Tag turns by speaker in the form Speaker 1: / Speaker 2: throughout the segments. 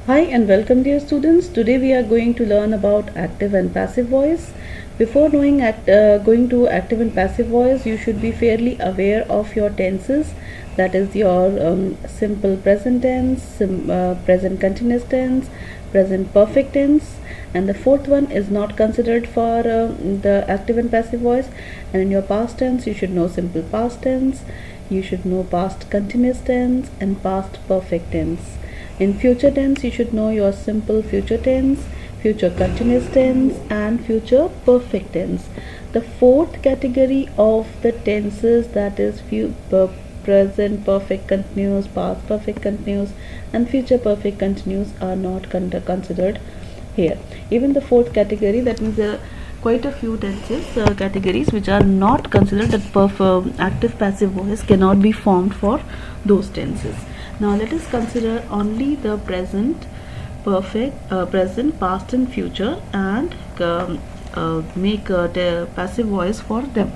Speaker 1: Hi and welcome dear students. Today we are going to learn about active and passive voice. Before going to active and passive voice, you should be fairly aware of your tenses. That is your simple present tense, present continuous tense, present perfect tense, and the fourth one is not considered for the active and passive voice. And in your past tense, you should know simple past tense, you should know past continuous tense and past perfect tense. In future tense, you should know your simple future tense, future continuous tense, and future perfect tense. The fourth category of the tenses, that is present perfect continuous, past perfect continuous, and future perfect continuous, are not considered here. Even the fourth category, that means there are quite a few tenses categories which are not considered, that active passive voice cannot be formed for those tenses. Now let us consider only the present perfect, present, past and future, and make a passive voice for them,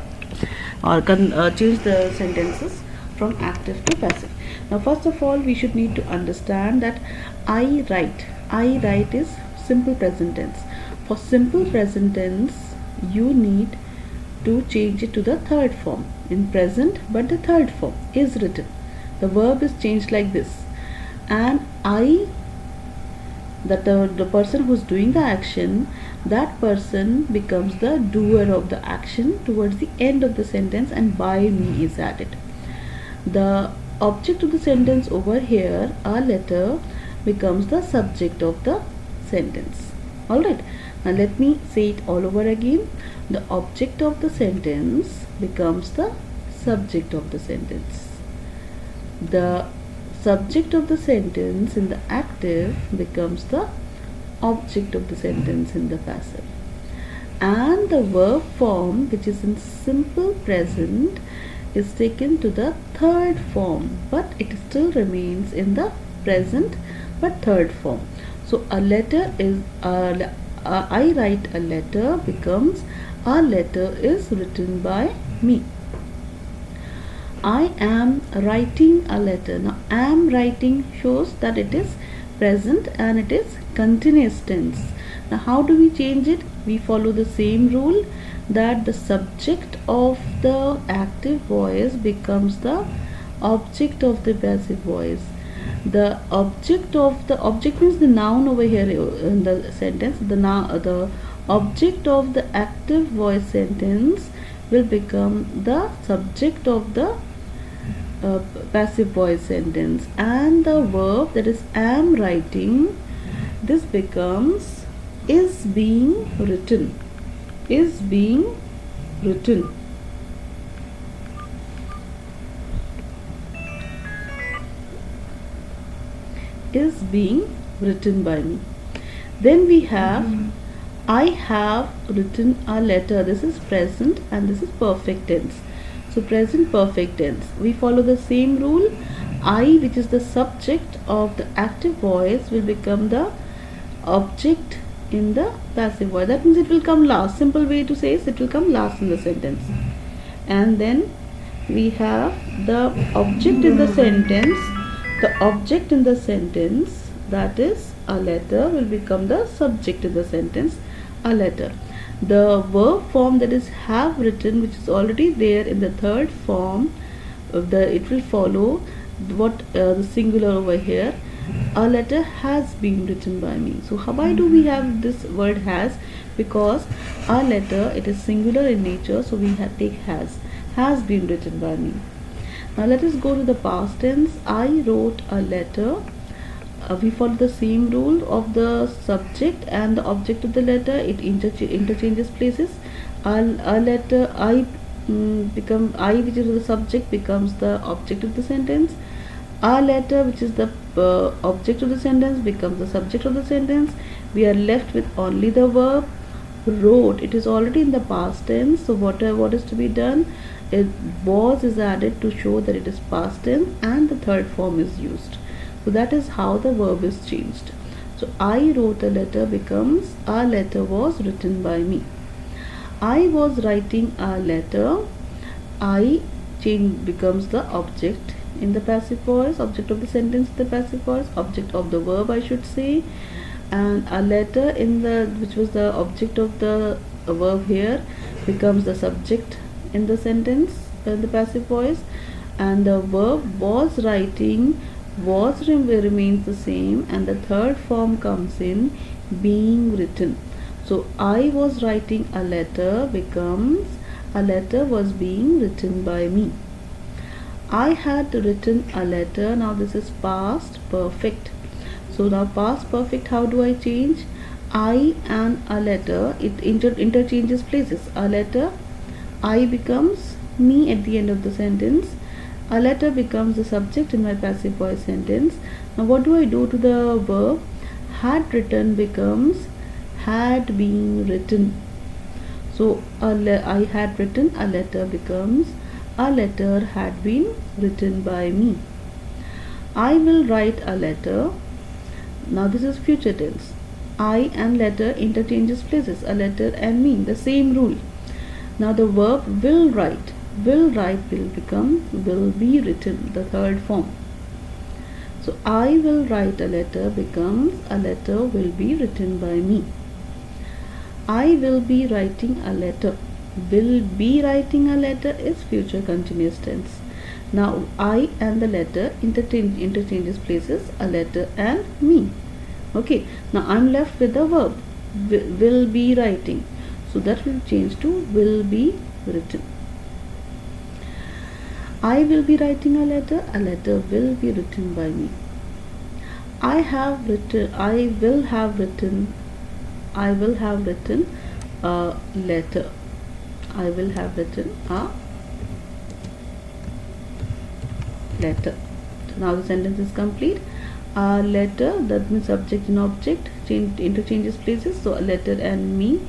Speaker 1: or change the sentences from active to passive. Now first of all, we should need to understand that I write is simple present tense. For simple present tense, you need to change it to the third form in present, but the third form is written. The verb is changed like this, and I, that the person who's doing the action, that person becomes the doer of the action towards the end of the sentence, and by me is added. The object of the sentence over here, a letter, becomes the subject of the sentence. Alright, now let me say it all over again. The object of the sentence becomes the subject of the sentence. The subject of the sentence in the active becomes the object of the sentence in the passive. And the verb form, which is in simple present, is taken to the third form, but it still remains in the present but third form. So a letter is I write a letter becomes a letter is written by me. I am writing a letter. Now am writing shows that it is present and it is continuous tense. Now how do we change it? We follow the same rule, that the subject of the active voice becomes the object of the passive voice. The object means the noun over here in the sentence. The object of the active voice sentence will become the subject of the passive voice sentence, and the verb, that is am writing, this becomes is being written. Is being written. Is being written by me. Then we have I have written a letter. This is present and this is perfect tense. So present perfect tense, we follow the same rule. I, which is the subject of the active voice, will become the object in the passive voice. That means it will come last. Simple way to say is it will come last in the sentence. And then we have the object in the sentence. The object in the sentence, that is a letter, will become the subject in the sentence, a letter. The verb form, that is have written, which is already there in the third form, it will follow what the singular over here. A letter has been written by me. So why do we have this word has? Because a letter, it is singular in nature, so we take has been written by me. Now let us go to the past tense. I wrote a letter. We follow the same rule of the subject and the object of the letter. It interchanges places. A letter, I which is the subject, becomes the object of the sentence. A letter, which is the object of the sentence, becomes the subject of the sentence. We are left with only the verb wrote. It is already in the past tense, so what is to be done? Was is added to show that it is past tense, and the third form is used. So that is how the verb is changed. So I wrote a letter becomes a letter was written by me. I was writing a letter. I becomes the object in the passive voice, object of the sentence in the passive voice, object of the verb I should say, and a letter in the, which was the object of the verb here, becomes the subject in the sentence in the passive voice, and the verb was writing remains the same, and the third form comes in, being written. So I was writing a letter becomes a letter was being written by me. I had written a letter. Now this is past perfect. So now past perfect, how do I change? I and a letter, it interchanges places. A letter, I becomes me at the end of the sentence. A letter becomes the subject in my passive voice sentence. Now what do I do to the verb? Had written becomes had been written. So I had written a letter becomes a letter had been written by me. I will write a letter. Now this is future tense. I and letter interchanges places. A letter and me, the same rule. Now the verb will write will become will be written, the third form. So I will write a letter becomes a letter will be written by me. I will be writing a letter. Will be writing a letter is future continuous tense. Now I and the letter interchanges places, a letter and me. Okay, now I'm left with the verb will be writing, so that will change to will be written. I will be writing a letter will be written by me. I will have written a letter. I will have written a letter. So now the sentence is complete. A letter, that means subject and object interchanges places, so a letter and me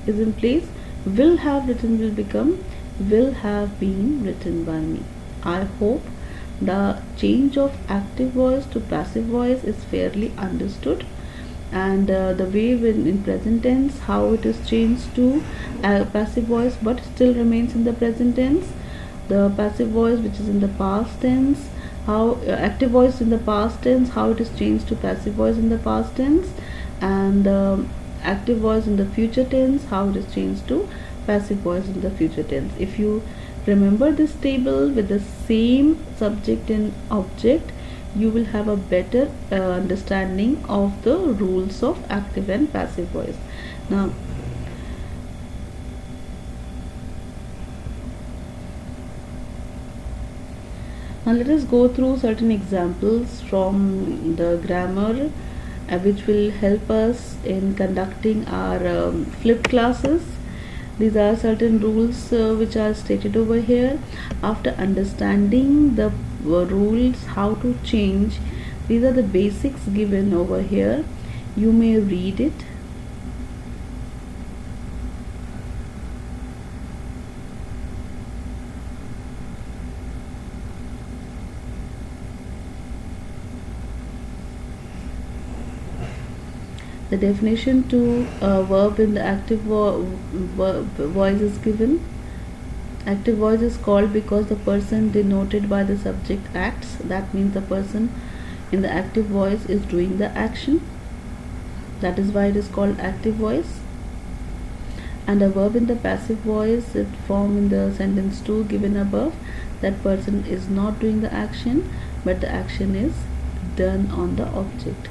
Speaker 1: is in place. Will have written will become will have been written by me. I hope the change of active voice to passive voice is fairly understood, and the way when in present tense how it is changed to passive voice but still remains in the present tense. The passive voice which is in the past tense, how active voice in the past tense, how it is changed to passive voice in the past tense, and active voice in the future tense, how it is changed to passive voice in the future tense. If you remember this table with the same subject and object, you will have a better understanding of the rules of active and passive voice. Now let us go through certain examples from the grammar which will help us in conducting our flipped classes. These are certain rules which are stated over here. After understanding the rules, how to change, these are the basics given over here. You may read it. The definition to verb in the active voice is given. Active voice is called because the person denoted by the subject acts. That means the person in the active voice is doing the action. That is why it is called active voice. And a verb in the passive voice, it form in the sentence 2 given above. That person is not doing the action, but the action is done on the object.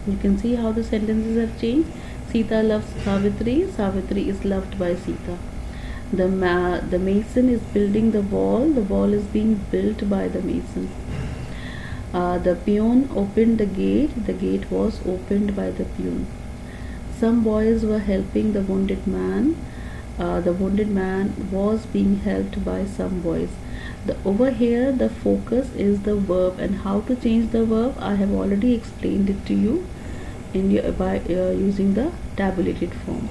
Speaker 1: You can see how the sentences have changed. Sita loves Savitri. Savitri is loved by Sita. The mason is building the wall. The wall is being built by the mason. The peon opened the gate. The gate was opened by the peon. Some boys were helping the wounded man. The wounded man was being helped by some boys. Over here the focus is the verb, and how to change the verb I have already explained it to you in your by using the tabulated form.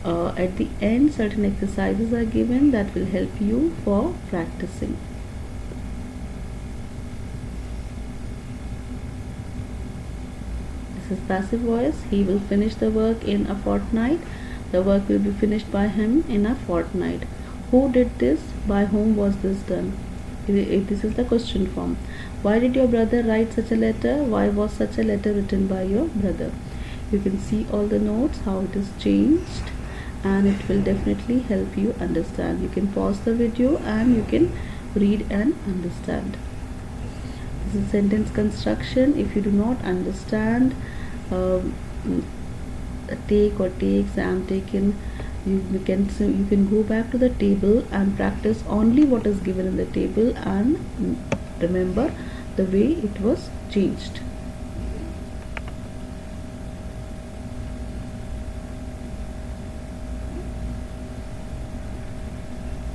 Speaker 1: At the end certain exercises are given that will help you for practicing. This is passive voice. He will finish the work in a fortnight. The work will be finished by him in a fortnight. Who did this? By whom was this done? This is the question form. Why did your brother write such a letter? Why was such a letter written by your brother? You can see all the notes, how it is changed, and it will definitely help you understand. You can pause the video and you can read and understand. This is sentence construction. If you do not understand take or takes and taken, you can go back to the table and practice only what is given in the table and remember the way it was changed.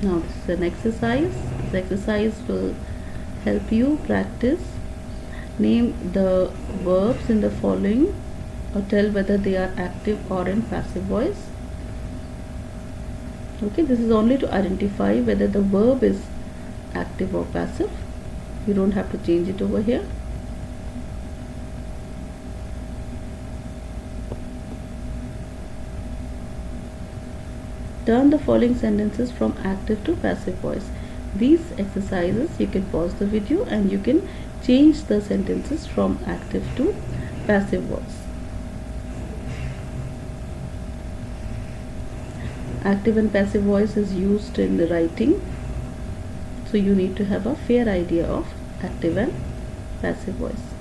Speaker 1: Now this is an exercise. This exercise will help you practice. Name the verbs in the following or tell whether they are active or in passive voice. Okay, this is only to identify whether the verb is active or passive. You don't have to change it over here. Turn the following sentences from active to passive voice. These exercises you can pause the video and you can change the sentences from active to passive voice. Active and passive voice is used in the writing, so you need to have a fair idea of active and passive voice.